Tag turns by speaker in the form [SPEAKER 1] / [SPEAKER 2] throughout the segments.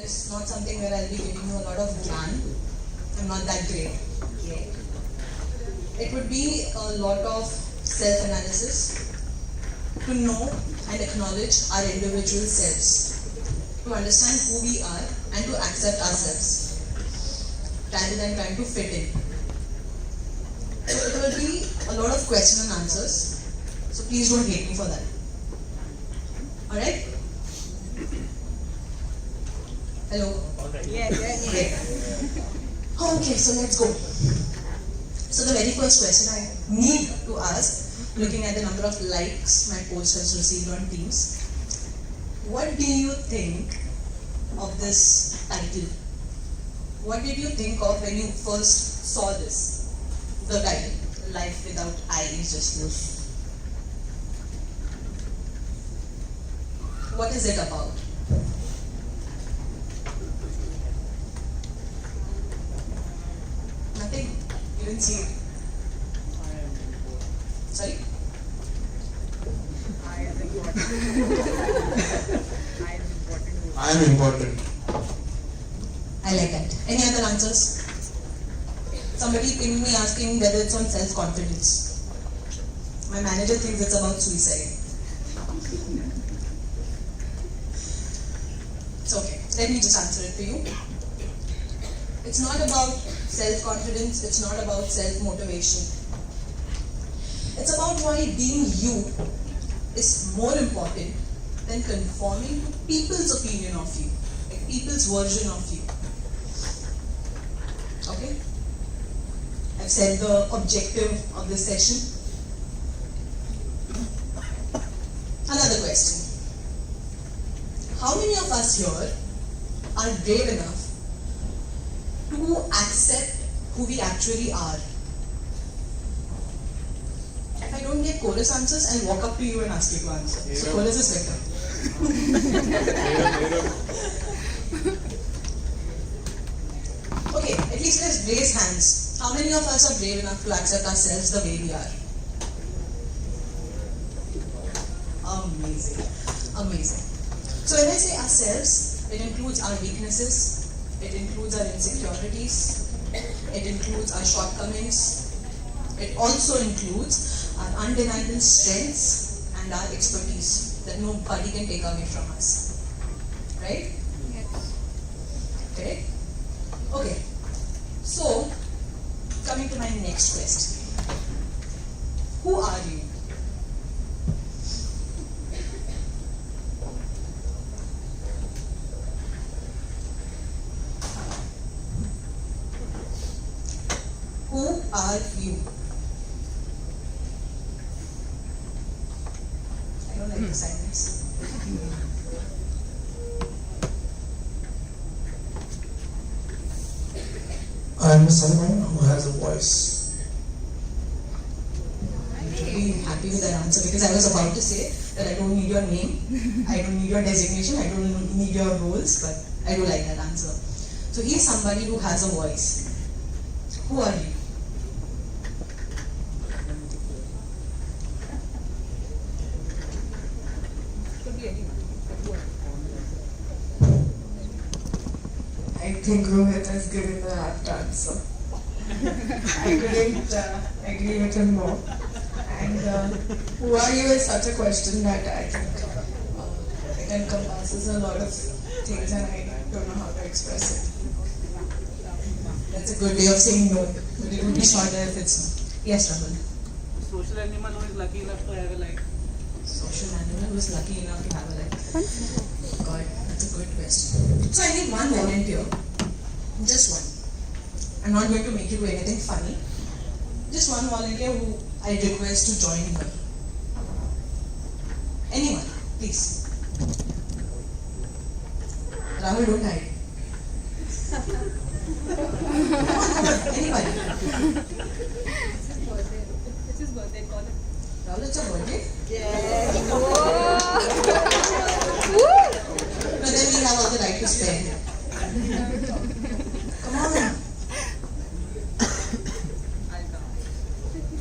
[SPEAKER 1] It's not something where I'll be giving you a lot of gyan. I'm not that great yet. It would be a lot of self-analysis to know and acknowledge our individual selves, to understand who we are and to accept ourselves rather than trying to fit in. So it will be a lot of question and answers. So please don't hate me for that. Alright? Hello?
[SPEAKER 2] Yeah.
[SPEAKER 1] Great. Okay, so let's go. So the very first question I need to ask, looking at the number of likes my post has received on Teams, what do you think of this title? What did you think of when you first saw this? The title, Life Without I is Just Live. What is it about? Nothing? You didn't see it? Sorry?
[SPEAKER 3] I am important.
[SPEAKER 1] I like that. Any other answers? Somebody pinged me asking whether it's on self-confidence. My manager thinks it's about suicide. It's okay. Let me just answer it for you. It's not about self-confidence. It's not about self-motivation. It's about why being you is more important than conforming to people's opinion of you, like people's version of you. Okay? I've said the objective of this session. Another question. How many of us here are brave enough to accept who we actually are? If I don't get chorus answers, I'll walk up to you and ask you to answer. So chorus is better. Okay, at least let's raise hands. How many of us are brave enough to accept ourselves the way we are? Amazing. Amazing. So when I say ourselves, it includes our weaknesses, it includes our insecurities, it includes our shortcomings, it also includes our undeniable strengths and our expertise that nobody can take away from us. Right?
[SPEAKER 2] Yes.
[SPEAKER 1] Okay? Okay. So, coming to my next question. Who are you? Who are you? I don't like the silence.
[SPEAKER 3] I am someone who has a voice.
[SPEAKER 1] I'm really happy with that answer because I was about to say that I don't need your name, I don't need your designation, I don't need your roles, but I do like that answer. So he's somebody who has a voice. Who are you? Could be anyone.
[SPEAKER 4] I think Rohit has given the apt answer. I couldn't agree with him more. And who are you is such a question that I think it encompasses a lot of things and I don't know how to express it.
[SPEAKER 1] That's a good way of saying no, but it would be shorter if it's no. Yes, Rahul.
[SPEAKER 5] Social animal who is lucky enough to have a life.
[SPEAKER 1] Social animal who is lucky enough to have a life. God, that's a good question. So I need one volunteer. Just one. I'm not going to make you do anything funny. Just one volunteer who I request to join here. Anyone, please. Rahul, don't hide. Come on, anybody.
[SPEAKER 2] It's his birthday. Call him.
[SPEAKER 1] Rahul, it's your birthday?
[SPEAKER 2] Yes.
[SPEAKER 1] But then we have all the right to spare. Come on.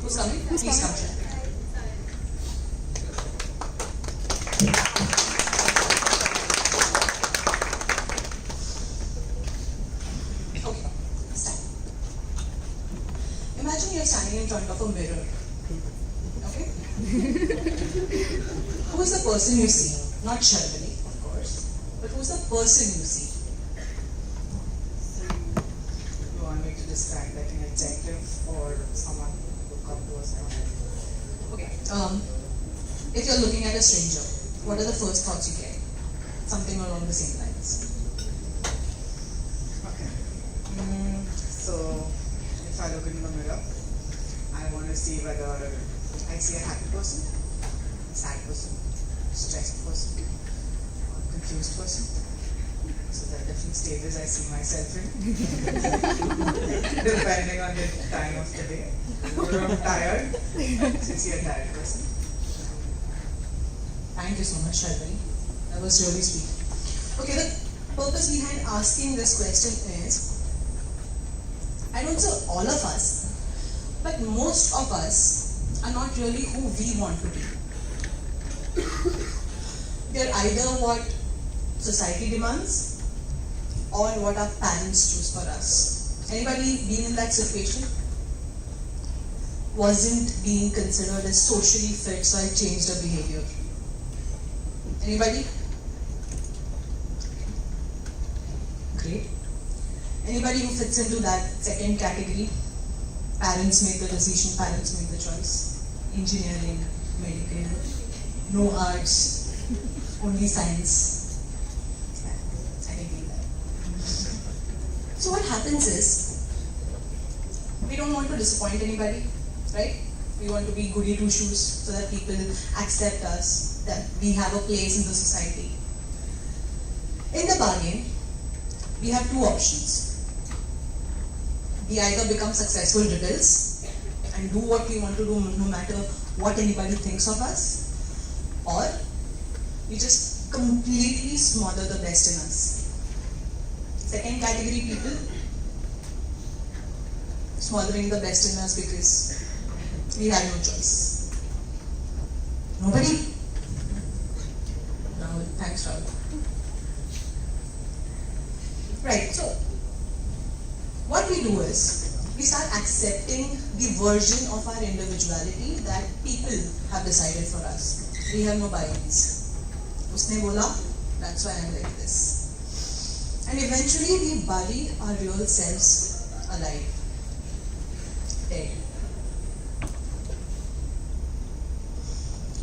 [SPEAKER 1] Who's coming? Please come. you're standing in front of a mirror. Okay? Who's the person you see? Not Surabhi, of course. But who's the person you see?
[SPEAKER 4] You want me to describe like an adjective or someone who look up to us?
[SPEAKER 1] Okay. If you're looking at a stranger, what are the first thoughts you get? Something along the same lines.
[SPEAKER 4] Okay. So, if I look in the mirror, I want to see whether I see a happy person, a sad person, stressed person, or a confused person. So there are different stages I see myself in, depending on the time of the day. If I'm tired, so you see a tired person.
[SPEAKER 1] Thank you so much, Surabhi. That was really sweet. Okay, the purpose behind asking this question is, I don't say all of us, but most of us are not really who we want to be. We are either what society demands or what our parents choose for us. Anybody been in that situation? Wasn't being considered as socially fit, so I changed the behavior. Anybody? Great. Anybody who fits into that second category? Parents made the decision, parents made the choice. Engineering, medical, no arts, only science. I can do that. So what happens is, we don't want to disappoint anybody, right? We want to be goody two shoes so that people accept us, that we have a place in the society. In the bargain, we have two options. We either become successful rebels and do what we want to do no matter what anybody thinks of us, or we just completely smother the best in us. Second category people, smothering the best in us because we had no choice. Nobody? No, thanks, Rahul. Right, so what we do is we start accepting the version of our individuality that people have decided for us. We have no bias. Usne bola, that's why I'm like this. And eventually we bury our real selves alive. Dead.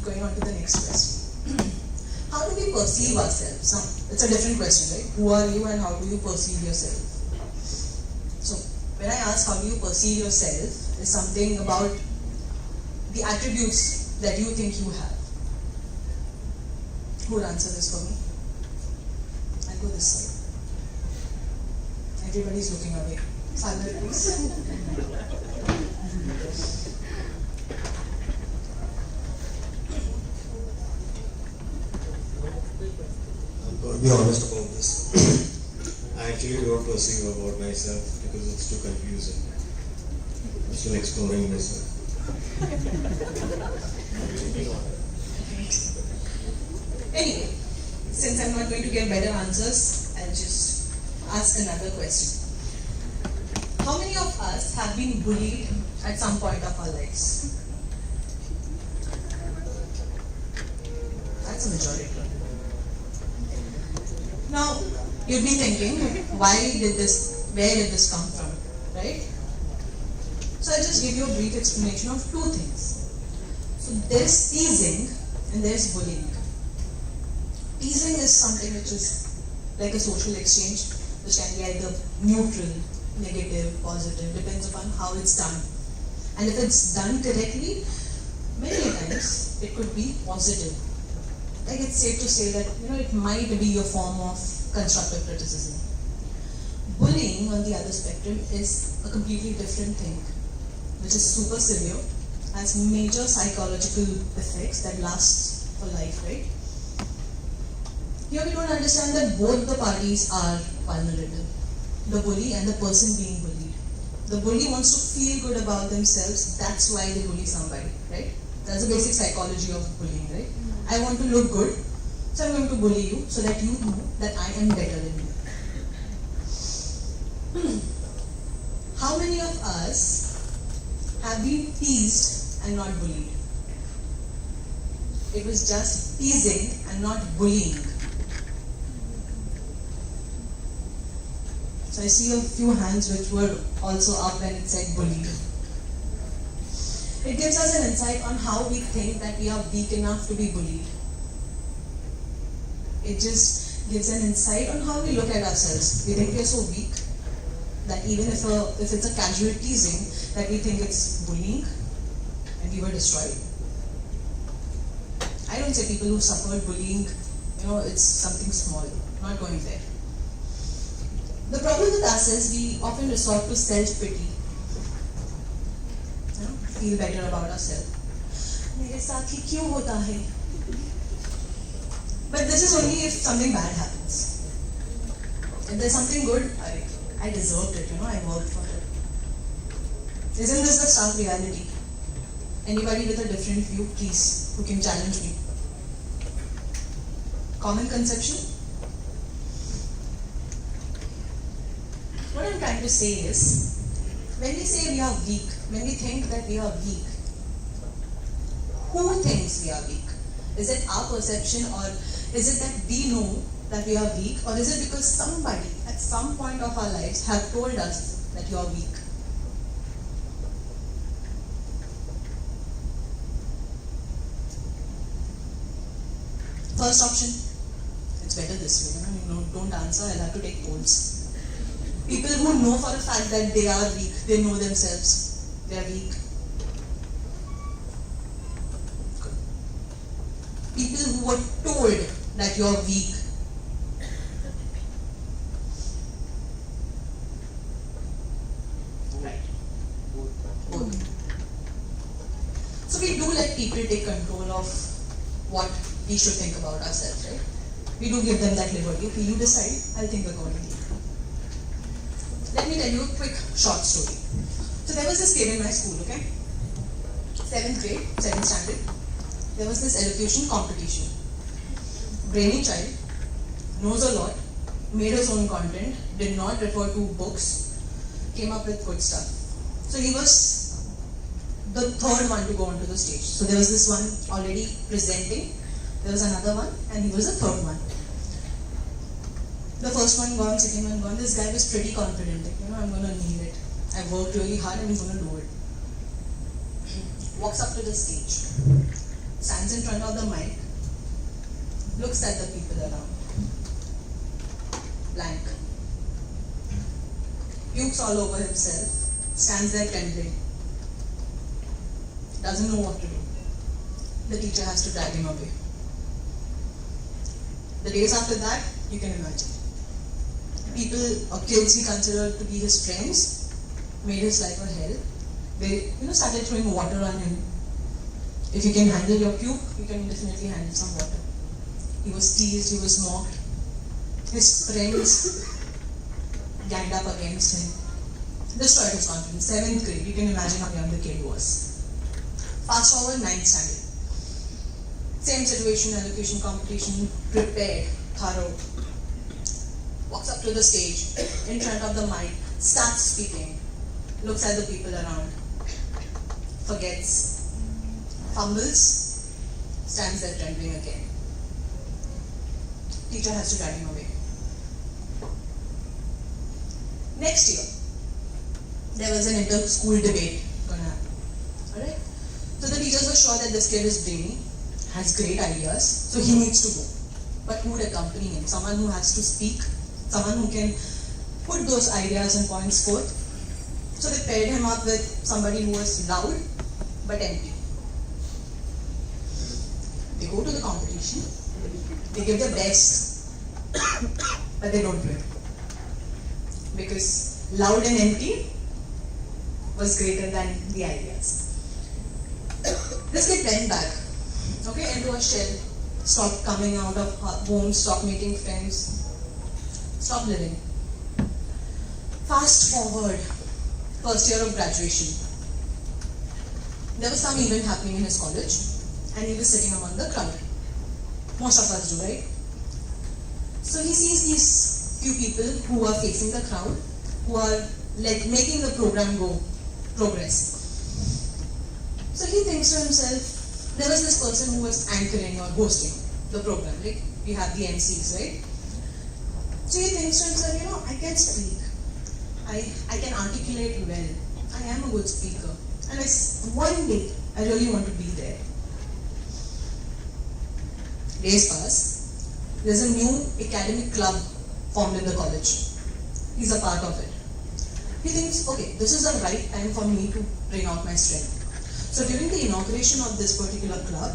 [SPEAKER 1] Going on to the next question. How do we perceive ourselves? Now, it's a different question, right? Who are you and how do you perceive yourself? So, when I ask how do you perceive yourself, is something about the attributes that you think you have. Who would answer this for me? I'll go this side. Everybody's looking away. Sagar, please.
[SPEAKER 6] I'm going to be honest about this. I actually don't perceive about myself because it's too confusing. I'm still exploring myself.
[SPEAKER 1] Anyway, since I'm not going to get better answers, I'll just ask another question. How many of us have been bullied at some point of our lives? That's a majority. Now, you'd be thinking, where did this come from, right? So I'll just give you a brief explanation of two things. So there's teasing and there's bullying. Teasing is something which is like a social exchange, which can be either neutral, negative, positive, depends upon how it's done. And if it's done correctly, many times it could be positive. Like it's safe to say that it might be a form of constructive criticism. Bullying, on the other spectrum, is a completely different thing, which is super severe, has major psychological effects that last for life, right? Here we don't understand that both the parties are vulnerable, the bully and the person being bullied. The bully wants to feel good about themselves, that's why they bully somebody, right? That's the basic psychology of bullying, right? I want to look good, so I'm going to bully you so that you know that I am better than you. How many of us have been teased and not bullied. It was just teasing and not bullying. So I see a few hands which were also up when it said bullied. It gives us an insight on how we think that we are weak enough to be bullied. It just gives an insight on how we look at ourselves. We think we are so weak that even if it's a casual teasing, that we think it's bullying and we were destroyed. I don't say people who suffered bullying, it's something small, not going there. The problem with us is we often resort to self-pity. Feel better about ourselves. मेरे साथ ही क्यों होता है? But this is only if something bad happens. If there's something good, I deserved it, I worked for it. Isn't this the stark reality? Anybody with a different view, please, who can challenge me? Common conception? What I'm trying to say is, when we say we are weak, when we think that we are weak, who thinks we are weak? Is it our perception, or is it that we know that we are weak, or is it because somebody at some point of our lives have told us that you are weak? First option, it's better this way. Don't answer, I'll have to take polls. People who know for a fact that they are weak, they know themselves, they are weak. Good. People who were told that you are weak. Right. Both. So we do let people take control of what we should think about ourselves, right? We do give them that liberty. Okay, you decide, I'll think accordingly. Let me tell you a quick short story. So there was this kid in my school, okay? 7th grade, 7th standard. There was this elocution competition. Brainy child, knows a lot, made his own content, did not refer to books, came up with good stuff. So he was the third one to go onto the stage. So there was this one already presenting, there was another one, and he was the third one. The first one gone, second one gone. This guy was pretty confident, I'm gonna nail it. I worked really hard and I'm gonna do it. Walks up to the stage, stands in front of the mic, looks at the people around. Blank. Pukes all over himself, stands there trembling. Doesn't know what to do. The teacher has to drag him away. The days after that, you can imagine. People or kids he considered to be his friends made his life a hell. They started throwing water on him. If you can handle your puke, you can definitely handle some water. He was teased, he was mocked. His friends ganged up against him. Destroyed his confidence. 7th grade, you can imagine how young the kid was. Fast forward 9th standard. Same situation, elocution competition, prepared, thorough. Walks up to the stage, in front of the mic, starts speaking, looks at the people around, forgets, fumbles, stands there trembling again. Teacher has to drag him away. Next year, there was an inter-school debate going to happen. Alright? So the teachers were sure that this kid is brainy, has great ideas, so he needs to go. But who would accompany him? Someone who has to speak, someone who can put those ideas and points forth. So they paired him up with somebody who was loud but empty. They go to the competition, they give their best, but they don't win. Because loud and empty was greater than the ideas. This kid went back, into a shell, stopped coming out of home, stopped meeting friends, stopped living. Fast forward, first year of graduation. There was some event happening in his college, and he was sitting among the crowd. Most of us do, right? So he sees these few people who are facing the crowd, who are making the program progress. So he thinks to himself, there was this person who was anchoring or hosting the program, like we have the MCs, right? So he thinks to himself, I can speak. I can articulate well. I am a good speaker. And one day, I really want to be there. Days pass. There's a new academic club formed in the college. He's a part of it. He thinks, okay, this is the right time for me to bring out my strength. So during the inauguration of this particular club,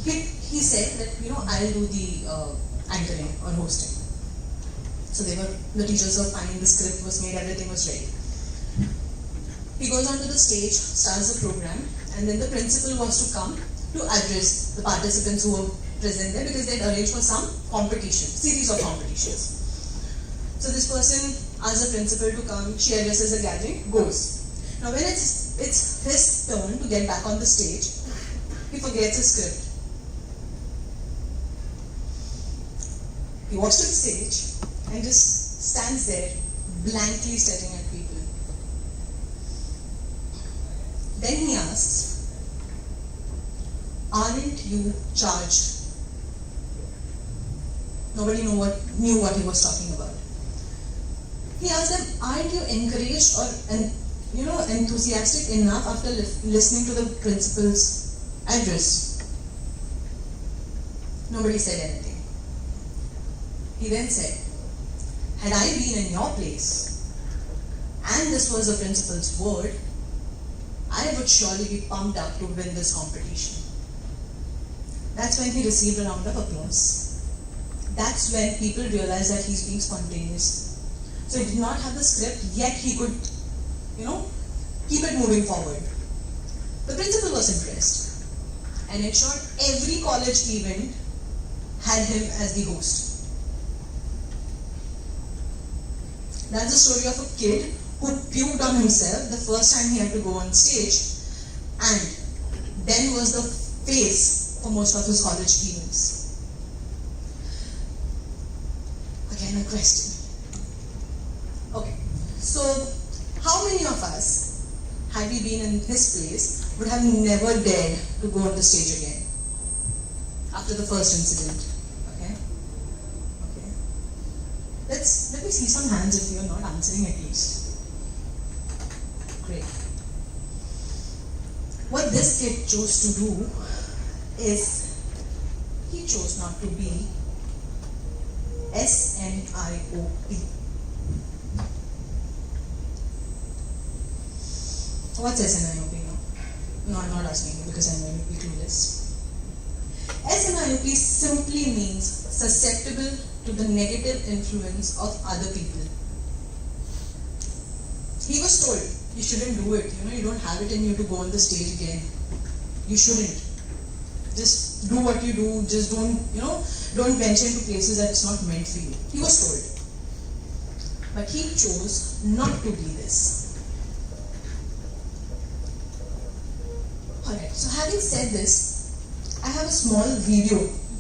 [SPEAKER 1] he said that, I'll do the anchoring or hosting. So the teachers were fine, the script was made, everything was ready. He goes onto the stage, starts the program, and then the principal was to come to address the participants who were present there because they'd arranged for some series of competitions. So this person asks the principal to come, she addresses the gathering, goes. Now when it's his turn to get back on the stage, he forgets his script. He walks to the stage and just stands there, blankly staring at people. Then he asks, aren't you charged? Nobody knew what he was talking about. He asked them, aren't you encouraged or enthusiastic enough after listening to the principal's address? Nobody said anything. He then said, had I been in your place, and this was the principal's word, I would surely be pumped up to win this competition. That's when he received a round of applause. That's when people realized that he's being spontaneous. So he did not have the script, yet he could, keep it moving forward. The principal was impressed. And in short, every college event had him as the host. That's the story of a kid who puked on himself the first time he had to go on stage, and then was the face for most of his college events. Again, a question. Okay, so how many of us, had we been in his place, would have never dared to go on the stage again after the first incident? Okay. Let me see some hands if you are not answering at least. Great. What this kid chose to do is he chose not to be SNIOP. What's SNIOP now? No, I'm not asking you because I know you'll be clueless. SNIOP simply means susceptible to the negative influence of other people. He was told, you shouldn't do it, you don't have it in you to go on the stage again. You shouldn't. Just do what you do, just don't venture into places that it's not meant for you. He was told. But he chose not to be this. Alright, so having said this, I have a small video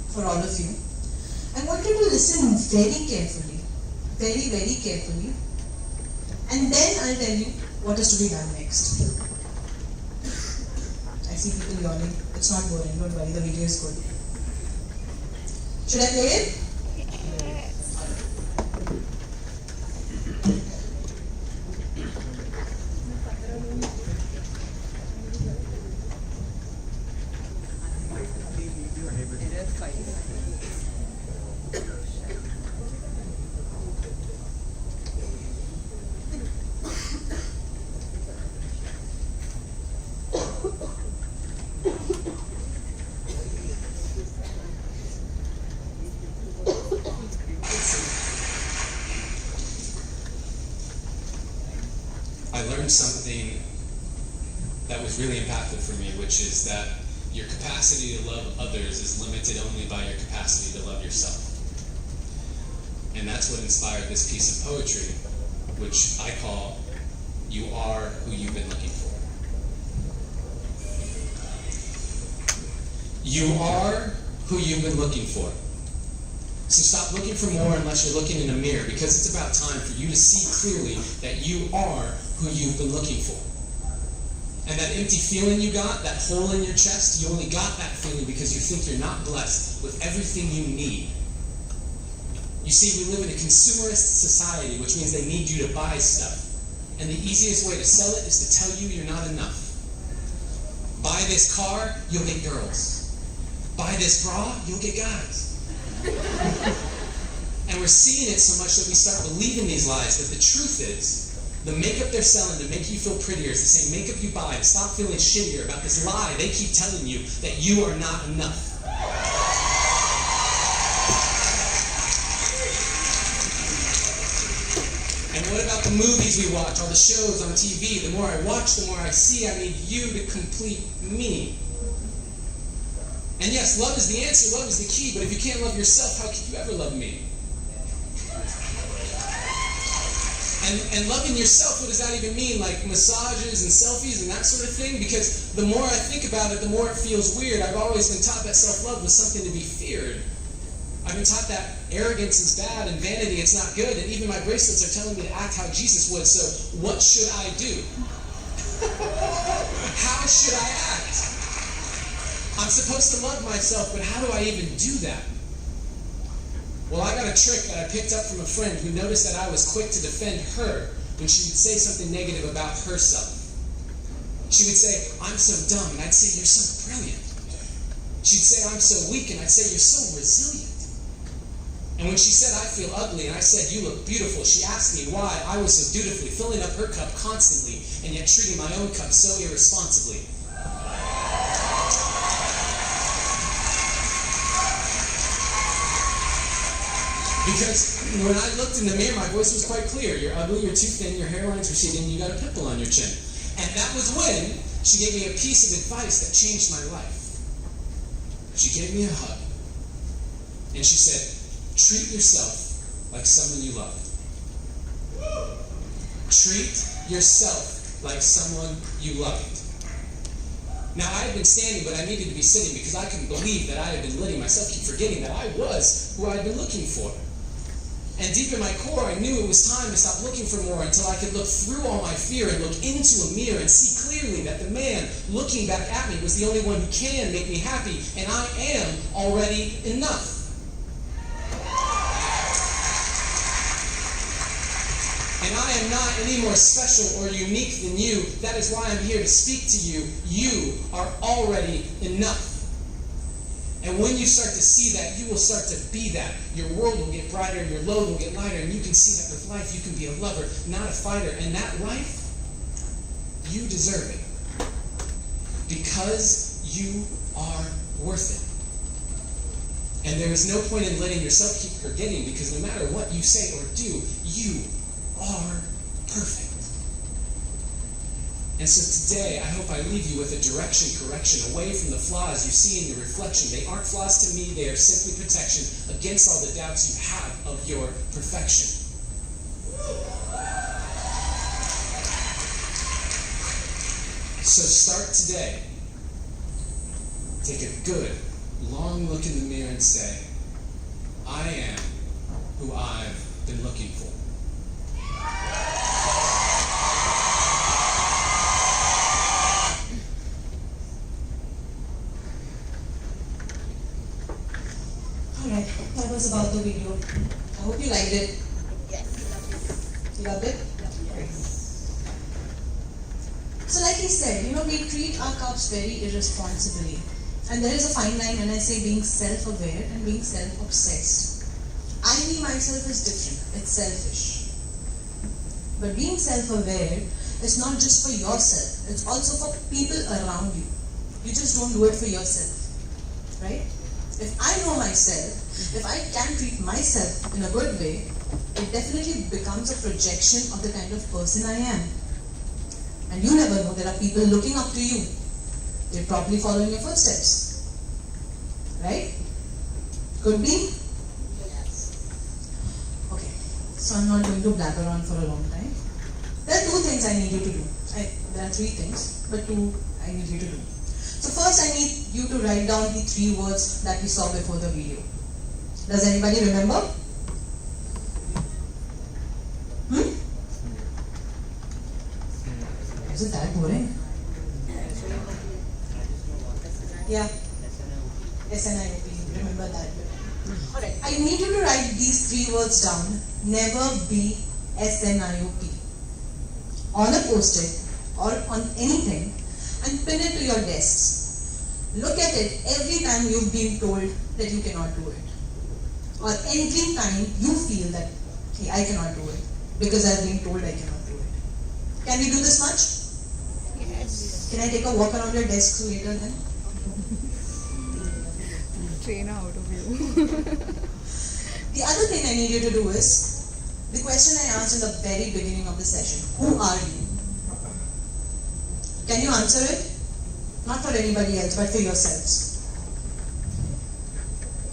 [SPEAKER 1] for all of you. I want you to listen very carefully, very, very carefully, and then I'll tell you what is to be done next. I see people yawning. It's not boring, don't worry, the video is good. Should I play it?
[SPEAKER 7] I learned something that was really impactful for me, which is that your capacity to love others is limited only by your capacity to love yourself. And that's what inspired this piece of poetry, which I call, You Are Who You've Been Looking For. You are who you've been looking for. So stop looking for more unless you're looking in a mirror, because it's about time for you to see clearly that you are who you've been looking for. And that empty feeling you got, that hole in your chest, you only got that feeling because you think you're not blessed with everything you need. You see, we live in a consumerist society, which means they need you to buy stuff. And the easiest way to sell it is to tell you you're not enough. Buy this car, you'll get girls. Buy this bra, you'll get guys. And we're seeing it so much that we start believing these lies. But the truth is, the makeup they're selling to make you feel prettier is the same makeup you buy to stop feeling shittier about this lie they keep telling you that you are not enough. And what about the movies we watch, all the shows on TV? The more I watch, the more I see I need you to complete me. And yes, love is the answer, love is the key, but if you can't love yourself, how could you ever love me? And loving yourself, what does that even mean? Like massages and selfies and that sort of thing? Because the more I think about it, the more it feels weird. I've always been taught that self-love was something to be feared. I've been taught that arrogance is bad and vanity, it's not good. And even my bracelets are telling me to act how Jesus would. So what should I do? How should I act? I'm supposed to love myself, but how do I even do that? Well, I got a trick that I picked up from a friend who noticed that I was quick to defend her when she would say something negative about herself. She would say, I'm so dumb, and I'd say, you're so brilliant. She'd say, I'm so weak, and I'd say, you're so resilient. And when she said, I feel ugly, and I said, you look beautiful, she asked me why I was so dutifully filling up her cup constantly, and yet treating my own cup so irresponsibly. Because when I looked in the mirror, my voice was quite clear. You're ugly, you're too thin, your hairline's receding, you got a pimple on your chin. And that was when she gave me a piece of advice that changed my life. She gave me a hug. And she said, treat yourself like someone you love. Treat yourself like someone you loved. Now, I had been standing, but I needed to be sitting because I couldn't believe that I had been letting myself keep forgetting that I was who I had been looking for. And deep in my core, I knew it was time to stop looking for more until I could look through all my fear and look into a mirror and see clearly that the man looking back at me was the only one who can make me happy, and I am already enough. And I am not any more special or unique than you. That is why I'm here to speak to you. You are already enough. And when you start to see that, you will start to be that. Your world will get brighter, your load will get lighter, and you can see that with life you can be a lover, not a fighter. And that life, you deserve it. Because you are worth it. And there is no point in letting yourself keep forgetting, because no matter what you say or do, you are perfect. And so today, I hope I leave you with a correction away from the flaws you see in your reflection. They aren't flaws to me, they are simply protection against all the doubts you have of your perfection. So start today. Take a good, long look in the mirror and say, I am who I've been looking for.
[SPEAKER 1] Alright, that was about the video. I hope you liked it. Yes. You loved it? Yes. So like he said, we treat our cups very irresponsibly. And there is a fine line when I say being self-aware and being self-obsessed. I, me, myself is different. It's selfish. But being self-aware is not just for yourself. It's also for people around you. You just don't do it for yourself. Right? If I know myself, if I can treat myself in a good way, it definitely becomes a projection of the kind of person I am. And you never know, there are people looking up to you. They're probably following your footsteps. Right? Could be? Yes. Okay, so I'm not going to blabber on for a long time. There are two things I need you to do. There are three things, but two I need you to do. So first I need you to write down the 3 words that we saw before the video. Does anybody remember? Is it that boring? Yeah. SNIOP. Remember that. Alright. I need you to write these 3 words down. Never be SNIOP. On a post-it or on anything and pin it to your desks. Look at it every time you've been told that you cannot do it. Or every time you feel that, hey, I cannot do it because I've been told I cannot do it. Can we do this much?
[SPEAKER 2] Yes.
[SPEAKER 1] Can I take a walk around your desks later then?
[SPEAKER 2] Trainer out of you.
[SPEAKER 1] The other thing I need you to do is the question I asked in the very beginning of the session. Who are you? Can you answer it? Not for anybody else, but for yourselves.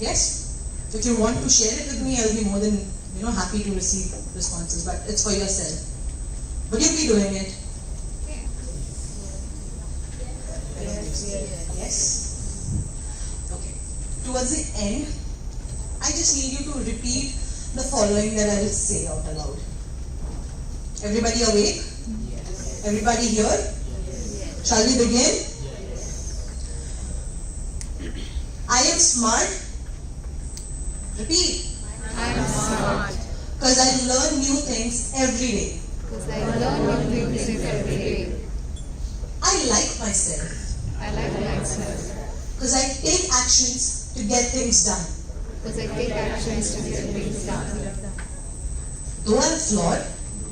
[SPEAKER 1] Yes? If you want to share it with me, I'll be more than happy to receive responses, but it's for yourself. Would you be doing it? Yes? Okay. Towards the end, I just need you to repeat the following that I will say out aloud. Everybody awake? Yes. Everybody here? Yes. Shall we begin? Yes. I am smart. Repeat.
[SPEAKER 2] I am smart.
[SPEAKER 1] Because I learn new things every day.
[SPEAKER 2] Because I learn new things every day.
[SPEAKER 1] I like myself.
[SPEAKER 2] I like myself.
[SPEAKER 1] Because I take actions to get things done.
[SPEAKER 2] Because I take actions to get things done.
[SPEAKER 1] Though I'm flawed,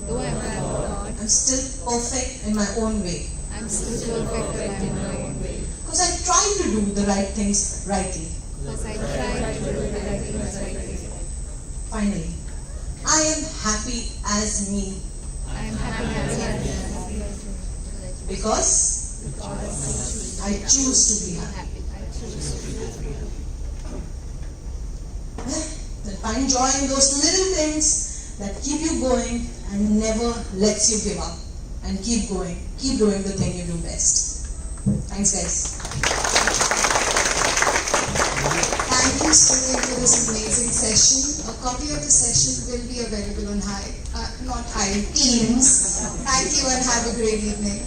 [SPEAKER 2] Though I am flawed,
[SPEAKER 1] I'm still perfect in my own way.
[SPEAKER 2] I'm still perfect in my own way.
[SPEAKER 1] Because I try to do the right things rightly.
[SPEAKER 2] Because I try to do the right things rightly.
[SPEAKER 1] Finally, I am happy as me.
[SPEAKER 2] I am happy as I am.
[SPEAKER 1] Because I choose to be happy. Then find joy in those little things that keep you going and never lets you give up. And keep going. Keep doing the thing you do best. Thanks, guys.
[SPEAKER 4] Thank you, Surabhi, for this amazing session. A copy of the session will be available on Teams. Thank you and have a great evening.